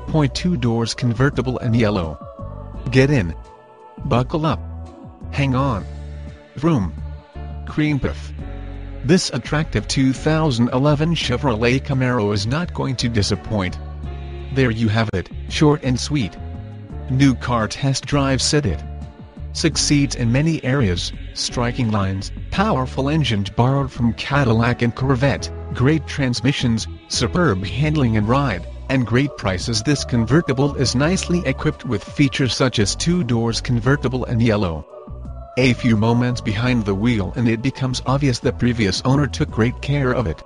4.2 doors convertible in yellow. Get in. Buckle up. Hang on. Vroom. Cream puff. This attractive 2011 Chevrolet Camaro is not going to disappoint. There you have it, short and sweet. New car test drive said it. Succeeds in many areas, striking lines, powerful engines borrowed from Cadillac and Corvette, great transmissions, superb handling and ride, and great prices. This convertible is nicely equipped with features such as 2 doors convertible in yellow. A few moments behind the wheel and it becomes obvious the previous owner took great care of it.